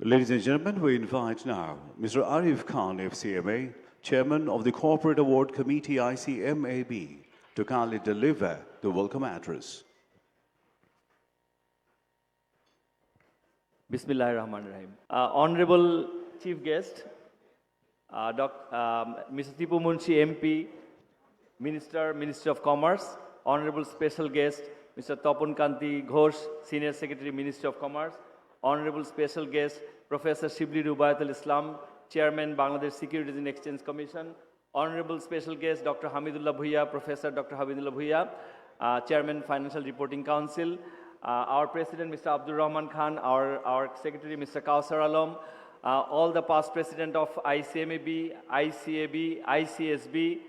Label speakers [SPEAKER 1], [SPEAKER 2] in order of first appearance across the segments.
[SPEAKER 1] Ladies and gentlemen, we invite now Mr. Arif Khan, FCMA, Chairman of the Corporate Award Committee ICMAB, to kindly deliver the welcome address.
[SPEAKER 2] Bismillahir Rahmanir Rahim. Honorable Chief Guest, Mr. Tipu Munshi MP, Minister of Commerce, Honorable Special Guest, Mr. Tapun Kanti Ghosh, Senior Secretary, Ministry of Commerce, Honorable Special Guest, Professor Shibli Rubayat Ul Islam, Chairman, Bangladesh Securities and Exchange Commission, Honorable Special Guest, Dr. Hamidullah Bhuiya, Professor Dr. Hamidullah Bhuiya, Chairman, Financial Reporting Council, our President, Mr. Abdul Rahman Khan, our Secretary, Mr. Kausar Alam, all the past President of ICMAB, ICAB, ICSB,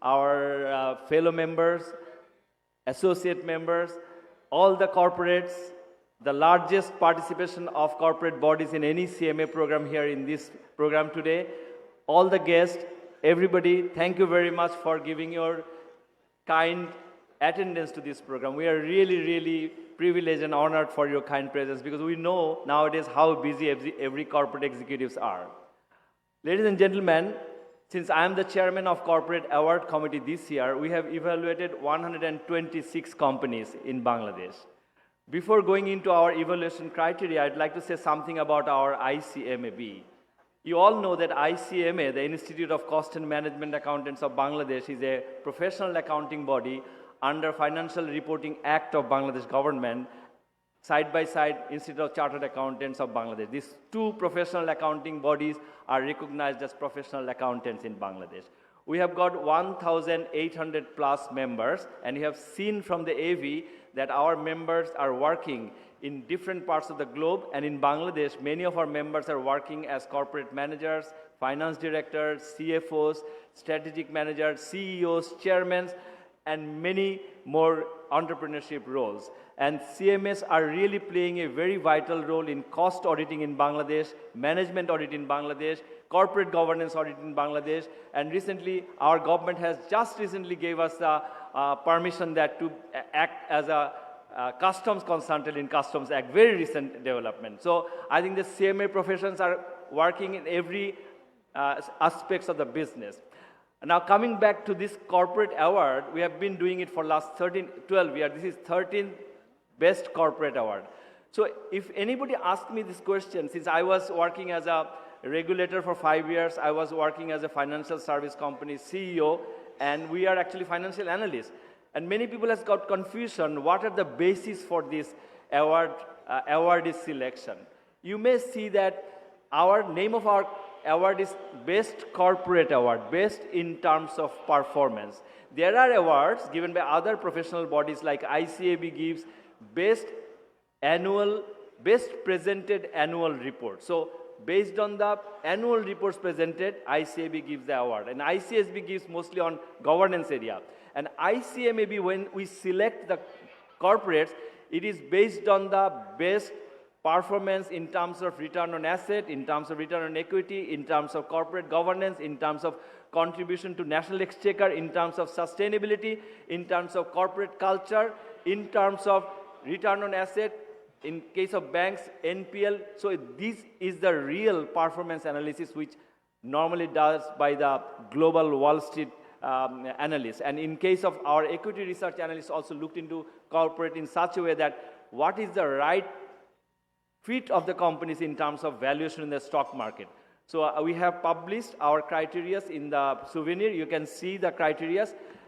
[SPEAKER 2] our fellow members, associate members, all the corporates, the largest participation of corporate bodies in any CMA program here in this program today, all the guests, everybody, thank you very much for giving your kind attendance to this program. We are really, really privileged and honored for your kind presence because we know nowadays how busy every corporate executives are. Ladies and gentlemen, since I am the chairman of Corporate Award Committee this year, we have evaluated 126 companies in Bangladesh. Before going into our evaluation criteria, I'd like to say something about our ICMAB. You all know that ICMA, the Institute of Cost and Management Accountants of Bangladesh, is a professional accounting body under Financial Reporting Act of Bangladesh government, side by side Institute of Chartered Accountants of Bangladesh. These two professional accounting bodies are recognized as professional accountants in Bangladesh. We have got 1,800 plus members, and you have seen from the AV that our members are working in different parts of the globe, and in Bangladesh, many of our members are working as corporate managers, finance directors, CFOs, strategic managers, CEOs, chairmen, and many more entrepreneurship roles. And CMS are really playing a very vital role in cost auditing in Bangladesh, management audit in Bangladesh, corporate governance audit in Bangladesh, and recently our government has just recently gave us the permission that to act as a customs consultant in Customs Act, very recent development. So I think the CMA professions are working in every aspects of the business. Now coming back to this corporate award, we have been doing it for last 12 years. This is 13th Best Corporate Award. So if anybody asked me this question, since I was working as a regulator for 5 years, I was working as a financial service company CEO, and we are actually financial analysts. And many people has got confusion, what are the basis for this awardee selection? You may see that our name of our award is Best Corporate Award, best in terms of performance. There are awards given by other professional bodies like ICAB gives Best Presented Annual Report. So based on the annual reports presented, ICAB gives the award. And ICSB gives mostly on governance area. And ICMAB, when we select the corporates, it is based on the best performance in terms of return on asset, in terms of return on equity, in terms of corporate governance, in terms of contribution to national exchequer, in terms of sustainability, in terms of corporate culture, in terms of return on asset, in case of banks, NPL. So this is the real performance analysis which normally does by the global Wall Street analysts. And in case of our equity research analysts also looked into corporate in such a way that what is the right fit of the companies in terms of valuation in the stock market. So we have published our criteria in the souvenir. You can see the criteria,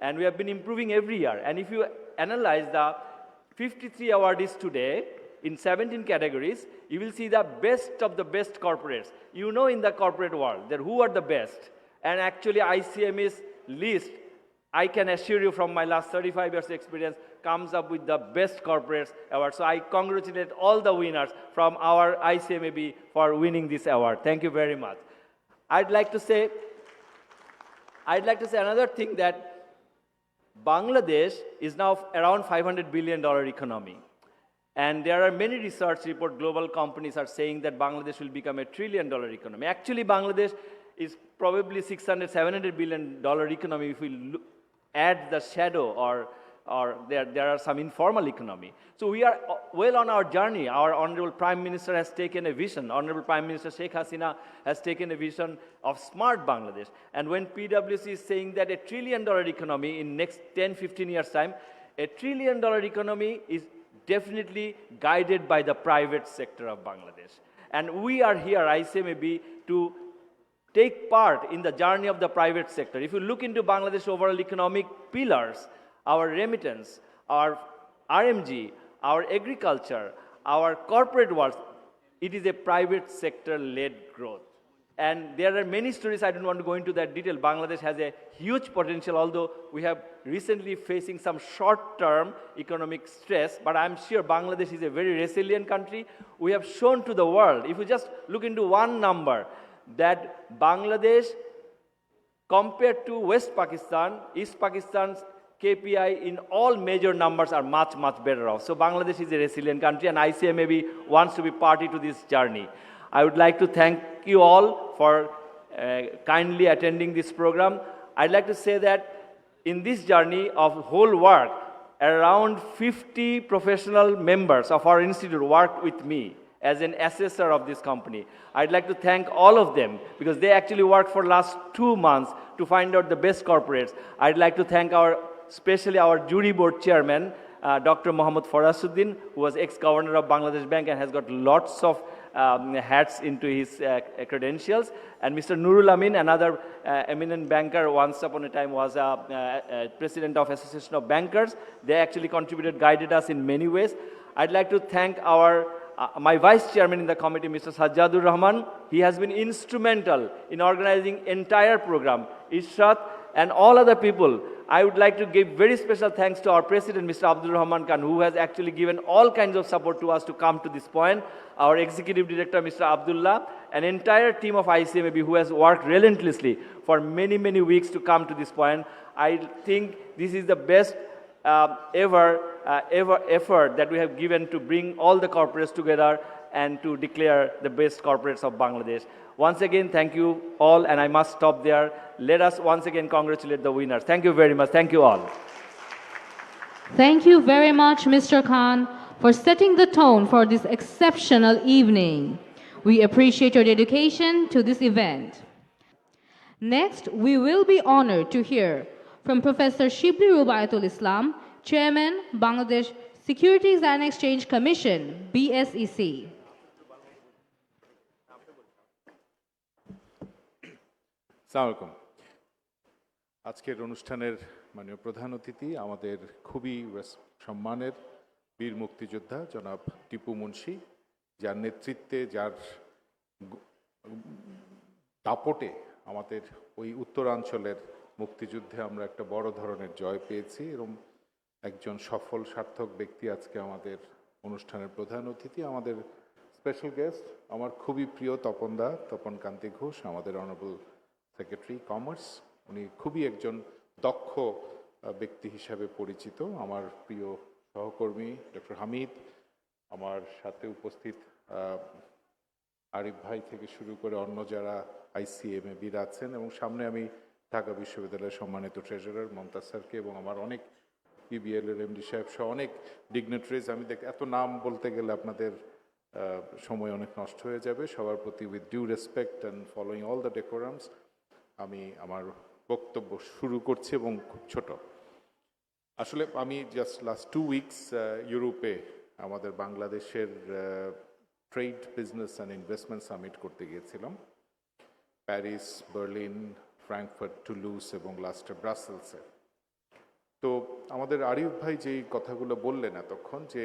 [SPEAKER 2] and we have been improving every year. And if you analyze the 53 awardees today in 17 categories, you will see the best of the best corporates. You know in the corporate world that who are the best. And actually ICMA's list, I can assure you from my last 35 years experience, comes up with the best corporates award. So I congratulate all the winners from our ICMAB for winning this award. Thank you very much. I'd like to say another thing, that Bangladesh is now around $500 billion economy. And there are many research reports, global companies are saying that Bangladesh will become a $1 trillion economy. Actually, Bangladesh is probably $600, $700 billion economy if we add the shadow or or there are some informal economy. So we are well on our journey. Our Honorable Prime Minister has taken a vision. Honorable Prime Minister Sheikh Hasina has taken a vision of smart Bangladesh. And when PwC is saying that $1 trillion economy in next 10, 15 years time, $1 trillion economy is definitely guided by the private sector of Bangladesh. And we are here, ICMAB, to take part in the journey of the private sector. If you look into Bangladesh overall economic pillars, our remittance, our RMG, our agriculture, our corporate world, it is a private sector-led growth. And there are many stories, I don't want to go into that detail. Bangladesh has a huge potential, although we have recently facing some short-term economic stress, but I'm sure Bangladesh is a very resilient country. We have shown to the world, if you just look into one number, that Bangladesh, compared to West Pakistan, East Pakistan's KPI in all major numbers are much, much better off. So Bangladesh is a resilient country, and ICMAB wants to be party to this journey. I would like to thank you all for kindly attending this program. I'd like to say that in this journey of whole work, around 50 professional members of our institute worked with me as an assessor of this company. I'd like to thank all of them because they actually worked for last 2 months to find out the best corporates. I'd like to thank especially our jury board chairman, Dr. Mohammad Farasuddin, who was ex-governor of Bangladesh Bank and has got lots of hats into his credentials. And Mr. Nurul Amin, another eminent banker, once upon a time was president of Association of Bankers. They actually contributed, guided us in many ways. I'd like to thank my vice chairman in the committee, Mr. Sajjadur Rahman. He has been instrumental in organizing entire program. Ishrat and all other people. I would like to give very special thanks to our president, Mr. Abdul Rahman Khan, who has actually given all kinds of support to us to come to this point. Our executive director, Mr. Abdullah, an entire team of ICMAB who has worked relentlessly for many, many weeks to come to this point. I think this is the best ever effort that we have given to bring all the corporates together and to declare the best corporates of Bangladesh. Once again, thank you all, and I must stop there. Let us once again congratulate the winners. Thank you very much. Thank you all.
[SPEAKER 3] Thank you very much, Mr. Khan, for setting the tone for this exceptional evening. We appreciate your dedication to this event. Next, we will be honored to hear from Professor Shibli Rubayat Ul Islam, Chairman, Bangladesh Securities and Exchange Commission, BSEC.
[SPEAKER 4] আসসালামু আলাইকুম। আজকের অনুষ্ঠানের মাননীয় প্রধান অতিথি আমাদের খুবই সম্মানের বীর মুক্তিযোদ্ধা জনাব টিপু মুন্সি, যার নেতৃত্বে যার দাপটে আমাদের ওই উত্তরাঞ্চলের মুক্তিযুদ্ধে আমরা একটা বড় ধরনের জয় পেয়েছি। এরকম একজন সফল সার্থক ব্যক্তি আজকে আমাদের অনুষ্ঠানের প্রধান অতিথি। আমাদের স্পেশাল গেস্ট আমার খুবই প্রিয় তপন কান্তি ঘোষ, আমাদের অনারেবল সেক্রেটারি কমার্স। উনি খুবই একজন দক্ষ ব্যক্তি হিসাবে পরিচিত। আমার প্রিয় সহকর্মী ডক্টর হামিদ, আমার সাথে উপস্থিত আরিফ ভাই থেকে শুরু করে অন্য যারা ICMAB আছেন, এবং সামনে আমি ঢাকা বিশ্ববিদ্যালয়ের সম্মানিত ট্রেজারার মমতাজ স্যারকে এবং আমার অনেক PBL এর MD সাহেব সহ অনেক ডিগনেটারিজ, আমি এত নাম বলতে গেলে আপনাদের সময় অনেক নষ্ট হয়ে যাবে। সবার প্রতি with due respect and following all the decorums আমি আমার বক্তব্য শুরু করছি, এবং খুব ছোট। আসলে আমি জাস্ট লাস্ট 2 উইকস ইউরোপে আমাদের বাংলাদেশের trade business and investment summit করতে গিয়েছিলাম। প্যারিস, বার্লিন, ফ্র্যাঙ্কফার্ট, টুলুস এবং লাস্টে ব্রাসেলসে। তো আমাদের আরিফ ভাই যেই কথাগুলো বললেন এতক্ষণ, যে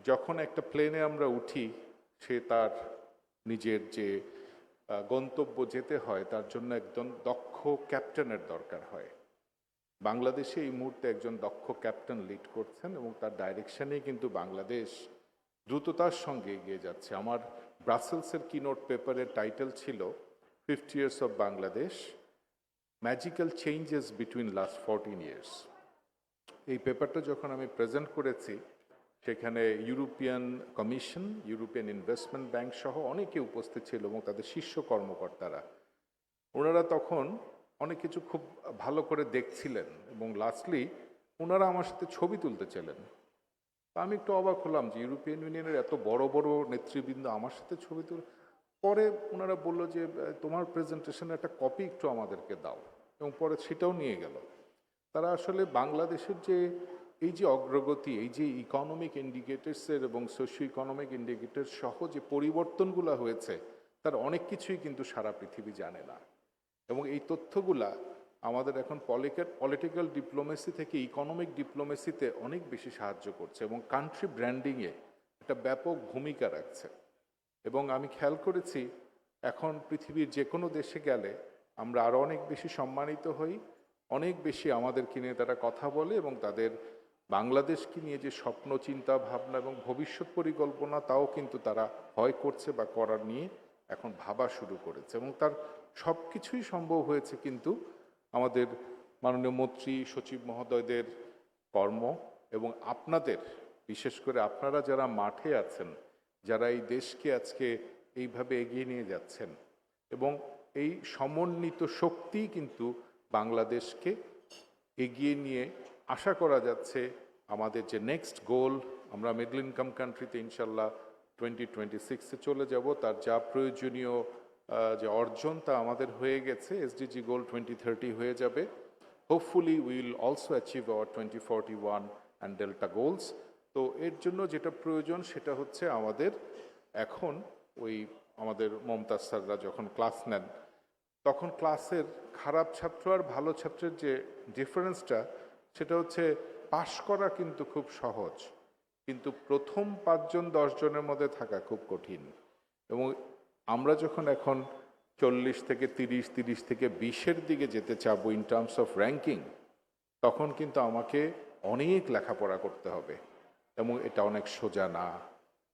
[SPEAKER 4] যখন একটা প্লেনে আমরা উঠি সে তার নিজের যে গন্তব্য যেতে হয় তার জন্য একজন দক্ষ ক্যাপ্টেনের দরকার হয়। বাংলাদেশে এই মুহূর্তে একজন দক্ষ ক্যাপ্টেন লিড করছেন, এবং তার ডাইরেকশনেই কিন্তু বাংলাদেশ দ্রুততার সঙ্গে এগিয়ে যাচ্ছে। আমার ব্রাসেলসের কিনোট পেপারের টাইটেল ছিল 50 years of Bangladesh, magical changes between last 14 years। এই পেপারটা যখন আমি প্রেজেন্ট করেছি, সেখানে European commission, European investment bank সহ অনেকে উপস্থিত ছিল এবং তাদের শীর্ষ কর্মকর্তারা। ওনারা তখন অনেক কিছু খুব ভালো করে দেখছিলেন, এবং লাস্টলি ওনারা আমার সাথে ছবি তুলতে চাইলেন। তা আমি একটু অবাক হলাম যে ইউরোপিয়ান ইউনিয়নের এত বড় বড় নেতৃবৃন্দ আমার সাথে ছবি তুলে। পরে ওনারা বললো যে তোমার প্রেজেন্টেশনের একটা কপি একটু আমাদেরকে দাও, এবং পরে সেটাও নিয়ে গেল। তারা আসলে বাংলাদেশের যে এই যে অগ্রগতি, এই যে ইকোনমিক ইন্ডিকেটরসের এবং সোশিও ইকোনমিক ইন্ডিকেটর সহ যে পরিবর্তনগুলো হয়েছে, তার অনেক কিছুই কিন্তু সারা পৃথিবী জানে না। এবং এই তথ্যগুলা আমাদের এখন পলিটিক্যাল ডিপ্লোমেসি থেকে ইকোনমিক ডিপ্লোমেসিতে অনেক বেশি সাহায্য করছে এবং কান্ট্রি ব্র্যান্ডিংয়ে একটা ব্যাপক ভূমিকা রাখছে। এবং আমি খেয়াল করেছি এখন পৃথিবীর যে কোনো দেশে গেলে আমরা আরও অনেক বেশি সম্মানিত হই, অনেক বেশি আমাদেরকে নিয়ে তারা কথা বলে, এবং তাদের বাংলাদেশকে নিয়ে যে স্বপ্ন, চিন্তা ভাবনা এবং ভবিষ্যৎ পরিকল্পনা, তাও কিন্তু তারা হয় করছে বা করার নিয়ে এখন ভাবা শুরু করেছে। এবং তার সব কিছুই সম্ভব হয়েছে কিন্তু আমাদের মাননীয় মন্ত্রী সচিব মহোদয়দের কর্ম এবং আপনাদের, বিশেষ করে আপনারা যারা মাঠে আছেন, যারা এই দেশকে আজকে এইভাবে এগিয়ে নিয়ে যাচ্ছেন, এবং এই সমন্বিত শক্তি কিন্তু বাংলাদেশকে এগিয়ে নিয়ে আশা করা যাচ্ছে আমাদের যে নেক্সট গোল, আমরা মিডল ইনকাম কান্ট্রিতে ইনশাল্লাহ 2026-এ চলে যাব, তার যা প্রয়োজনীয় যে অর্জন তা আমাদের হয়ে গেছে, এসডিজি গোল 2030 হয়ে যাবে। Hopefully will also achieve hour 2041 and delta goals. তো এর জন্য যেটা প্রয়োজন সেটা হচ্ছে আমাদের এখন ওই আমাদের মমতাজ স্যাররা যখন ক্লাস নেন, তখন ক্লাসের খারাপ ছাত্র আর ভালো ছাত্রের যে ডিফারেন্সটা, সেটা হচ্ছে পাশ করা কিন্তু খুব সহজ, কিন্তু প্রথম 5 জন 10 জনের মধ্যে থাকা খুব কঠিন। এবং আমরা যখন এখন 40 থেকে 30, 30 থেকে 20-এর দিকে যেতে চাবো ইন টার্মস অফ র্যাঙ্কিং, তখন কিন্তু আমাকে অনেক লেখাপড়া করতে হবে, এবং এটা অনেক সোজা না।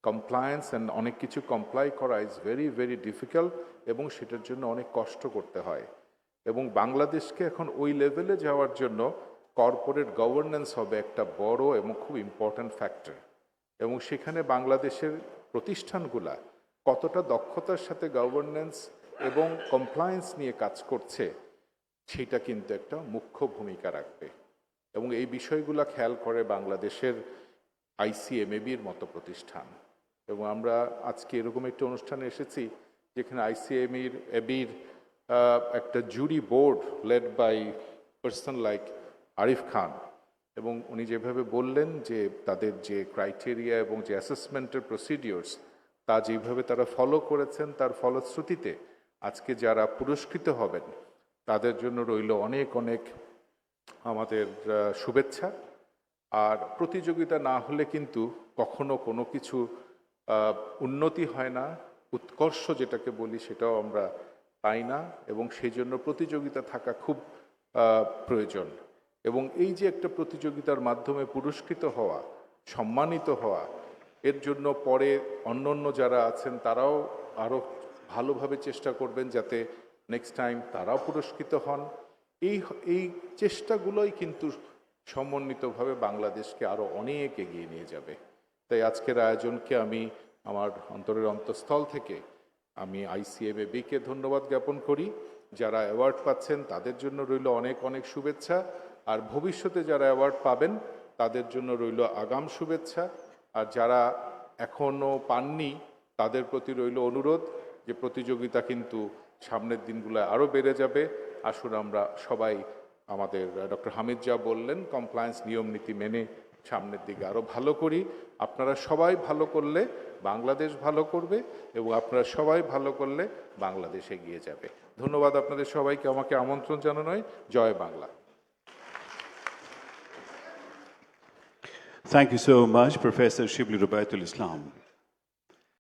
[SPEAKER 4] কমপ্লায়েন্স অ্যান্ড অনেক কিছু কমপ্লাই করা ইজ ভেরি ভেরি ডিফিকাল্ট, এবং সেটার জন্য অনেক কষ্ট করতে হয়। এবং বাংলাদেশকে এখন ওই লেভেলে যাওয়ার জন্য কর্পোরেট গভর্নেন্স হবে একটা বড় এবং খুব ইম্পর্ট্যান্ট ফ্যাক্টর। এবং সেখানে বাংলাদেশের প্রতিষ্ঠানগুলা কতটা দক্ষতার সাথে গভর্নেন্স এবং কমপ্লায়েন্স নিয়ে কাজ করছে, সেটা কিন্তু একটা মুখ্য ভূমিকা রাখবে। এবং এই বিষয়গুলো খেয়াল করে বাংলাদেশের ICMABর মতো প্রতিষ্ঠান। এবং আমরা আজকে এরকম একটা অনুষ্ঠানে এসেছি যেখানে ICMABর একটা jury board led by person like Arif Khan, এবং উনি যেভাবে বললেন যে তাদের যে ক্রাইটেরিয়া এবং যে অ্যাসেসমেন্টের প্রসিডিওর্স, তা যেভাবে তারা ফলো করেছেন, তার ফলশ্রুতিতে আজকে যারা পুরস্কৃত হবেন তাদের জন্য রইল অনেক অনেক আমাদের শুভেচ্ছা। আর প্রতিযোগিতা না হলে কিন্তু কখনো কোনো কিছু উন্নতি হয় না, উৎকর্ষ যেটাকে বলি সেটাও আমরা পাই না, এবং সেই জন্য প্রতিযোগিতা থাকা খুব প্রয়োজন। এবং এই যে একটা প্রতিযোগিতার মাধ্যমে পুরস্কৃত হওয়া, সম্মানিত হওয়া, এর জন্য পরে অন্য যারা আছেন তারাও আরও ভালোভাবে চেষ্টা করবেন যাতে নেক্সট টাইম তারাও পুরস্কৃত হন। এই চেষ্টাগুলোই কিন্তু সমন্বিতভাবে বাংলাদেশকে আরও অনেক এগিয়ে নিয়ে যাবে। তাই আজকের আয়োজনকে আমি আমার অন্তরের অন্তঃস্থল থেকে আমি ICMABকে ধন্যবাদ জ্ঞাপন করি। যারা অ্যাওয়ার্ড পাচ্ছেন তাদের জন্য রইল অনেক অনেক শুভেচ্ছা, আর ভবিষ্যতে যারা অ্যাওয়ার্ড পাবেন তাদের জন্য রইল আগাম শুভেচ্ছা। আর যারা এখনও পাননি তাদের প্রতি রইল অনুরোধ যে প্রতিযোগিতা কিন্তু সামনের দিনগুলো আরও বেড়ে যাবে। আসুন আমরা সবাই আমাদের ডক্টর হামিদ যা বললেন, কমপ্লায়েন্স নিয়ম নীতি মেনে সামনের দিকে আরও ভালো করি। আপনারা সবাই ভালো করলে বাংলাদেশ ভালো করবে, এবং আপনারা সবাই ভালো করলে বাংলাদেশ এগিয়ে যাবে। ধন্যবাদ আপনাদের সবাইকে আমাকে আমন্ত্রণ জানানোয়। জয় Bangla.
[SPEAKER 1] Thank you so much, Professor Shibli Rubayat Ul Islam.